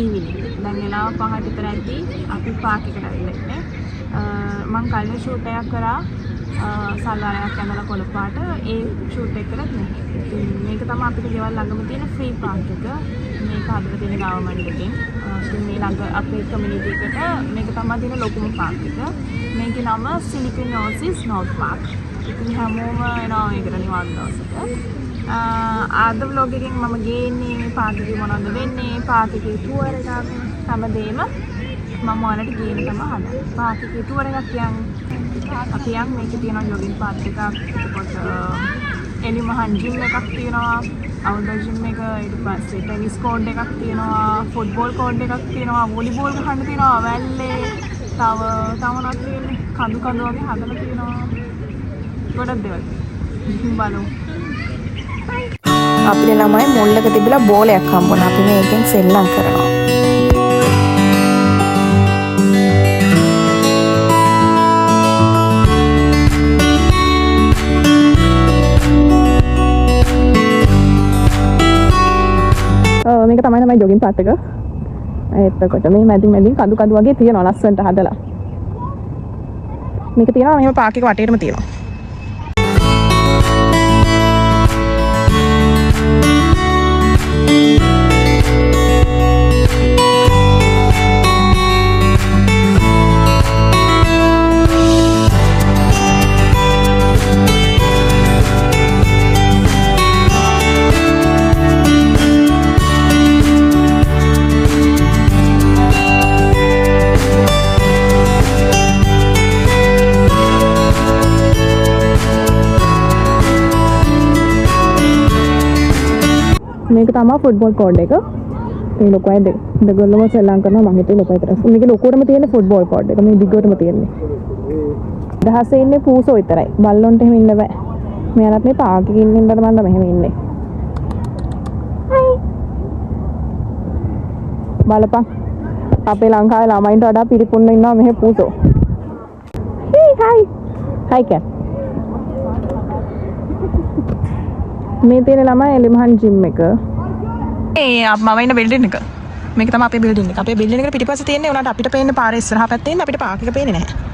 evening. දැන් වෙලාව 5ට විතර ඇද්දි අපි පාක් එකට ඇවිල්ලා ඉන්නේ. මම කලින් ෂූට් එකක් කරා සල්වාරයක් ඇඳලා කොළ පාට ඒ ෂූට් එක කරත් නැහැ. ඉතින් මේක තමයි අපිට ගෙවල් ළඟම තියෙන ෆ්‍රී පාක් එක. මේක හදලා තියෙන ගවර්න්මන්ට් එකෙන්. ඉතින් මේ ළඟ අපේ කමියුනිටි එකට මේක තමයි තියෙන ලොකුම පාක් එක. මේකේ නම සිලිකන් ඕසිස් නෝත් පාක්. ඉතින් හැමෝම එනවා මේකට නිවාඩු දවසට. ආද vlog එකෙන් මම ගේන්නේ මේ පාක් එකේ මොනවද වෙන්නේ, පාක් එකේ ටුවර් එකක් හැමදේම මම ඔයාලට ගේන්න තමයි හදන්නේ. පාක් එකේ ටුවර් එකක් කියන්නේ අපි යන් මේකේ තියෙනවා ජොගින් පාත් එකක්, එතකොට එලිමහන් ජිම් එකක් තියෙනවා, අවුට්ඩෝර් ජිම් එක, ඊට පස්සේ ටෙනිස් කෝඩ් එකක් තියෙනවා, ෆුට්බෝල් කෝඩ් එකක් තියෙනවා, වොලිබෝල් ගහන්න තියෙනවා, වැල්ලේ තව මොනවද තියෙන්නේ, කඳු වගේ හදලා තියෙනවා. ගොඩක් දේවල්. බලමු. අපේ ළමයි මුල්ලක තිබිලා බෝලයක් හම්බුණා. අපි මේකෙන් සෙල්ලම් කරනවා. මේක තමයි ජොගින් පාත් එක. එතකොට මේ මැදින් කඳු වගේ තියෙනවා ලස්සනට හදලා. මේක තියෙනවා මෙහෙම පාක් එක වටේටම තියෙනවා. මේක තමයි ෆුට්බෝල් කෝඩ් එක. මේ ලොකයි දෙගොල්ලම සෙල්ලම් කරනවා. මම හිතුවේ ලොකයි තරස්. මේක ලොකුවටම තියෙන ෆුට්බෝල් කෝඩ් එක. මේ දිගටම තියෙන්නේ. දහසේ ඉන්නේ පූසෝ විතරයි. බල්ලොන්ට එහෙම ඉන්න බෑ. මෙයාලත් මේ පාක් එකේ ඉන්න ඉඳලා මම මෙහෙම ඉන්නේ. බලපන්. අපේ ලංකාවේ ළමයින්ට වඩා පිරිපුන්න ඉන්නවා මෙහෙ පූසෝ. හයි කැට්. මේ තියෙන ළමයි එලිමහන් ජිම් එක. මම ඉන්න බිල්ඩින් එක. මේක තමයි අපේ බිල්ඩින් එක. අපේ බිල්ඩින් එකට පිටිපස්සේ තියෙන්නේ උනාට අපිට පේන්නේ පාරේ ඉස්සරහා පැත්තේ ඉන්නේ අපිට පාක් එක පේන්නේ නැහැ.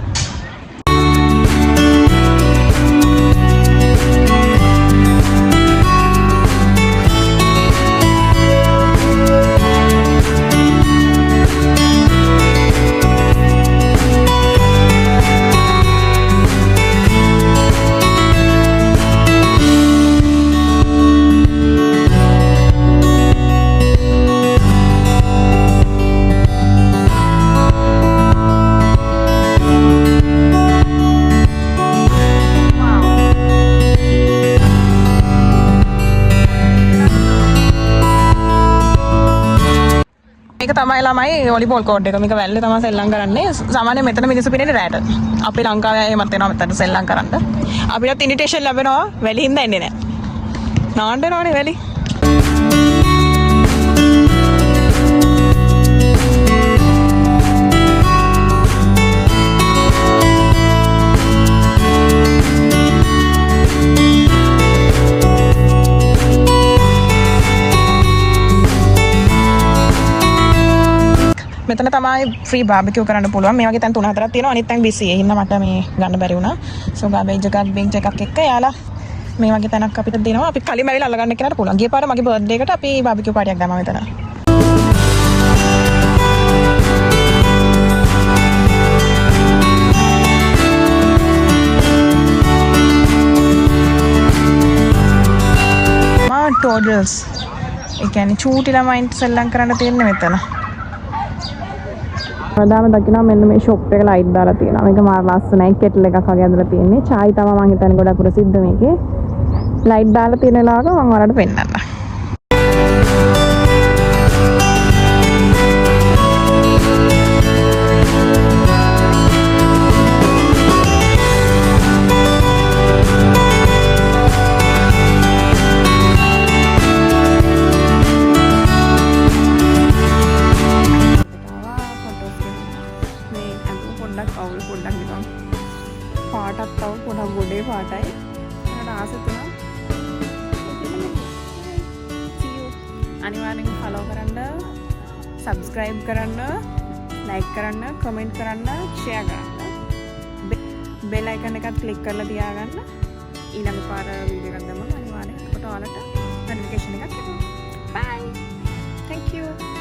මේක තමයි ළමයි වොලිබෝල් කෝඩ් එක. මේක වැල්ලේ තමයි සෙල්ලම් කරන්නේ. සාමාන්‍යයෙන් මෙතන මිනිස්සු පිටින් රැට. අපේ ලංකාවේ අය එමත් වෙනවා මෙතන සෙල්ලම් කරන්න. අපිට ඉන්විටේෂන් ලැබෙනවා. වැලි හින්දා එන්නේ නැහැ. නාන්න වෙනවනේ වැලි. මෙතන තමයි ෆ්‍රී බාබිකියු කරන්න පුළුවන්. මේ වගේ තැන් 3-4ක් තියෙනවා. අනිත් තැන් බිසි. ඒ හින්දා මට මේ ගන්න බැරි වුණා. සෝ ගාබේජ් එකක් එක්ක යාලා මේ වගේ තැනක් අපිට දෙනවා. අපි කලින්ම ඇවිල්ලා අල්ලගන්න කෙනාට පුළුවන්. ගිය පාර මගේ බර්ත්ඩේ එකට අපි බාබිකියු පාටියක් දැම්මා මෙතන. ටෝඩල්ස්. ඒ කියන්නේ චූටි ළමයින්ට සෙල්ලම් කරන්න තියෙන්නේ මෙතන. ප්‍රධාන දකින්න මෙන්න මේ ෂොප් එක ලයිට් දාලා තියෙනවා. මේක මාර ලස්සනයි. කෙටල් එකක් වගේ ඇඳලා තියෙන්නේ. චායි තමයි මම හිතන්නේ ගොඩක් ප්‍රසිද්ධ මේකේ. ලයිට් දාලා තියෙන වෙලාවක මම ඔයාලට පෙන්නන්නම්. පාටක් තව පොඩක් ගොඩේ පාටයි. මට ආස තුනක්. අනිවාර්යෙන් ෆලෝ කරන්න, subscribe කරන්න, like කරන්න, comment කරන්න, share කරන්න. bell icon එකත් click කරලා තියාගන්න. ඊළඟ පාර වීඩියෝ එකක් දැම්මම අනිවාර්යෙන් ඔයාලට notification එකක් එනවා. Bye. Thank you.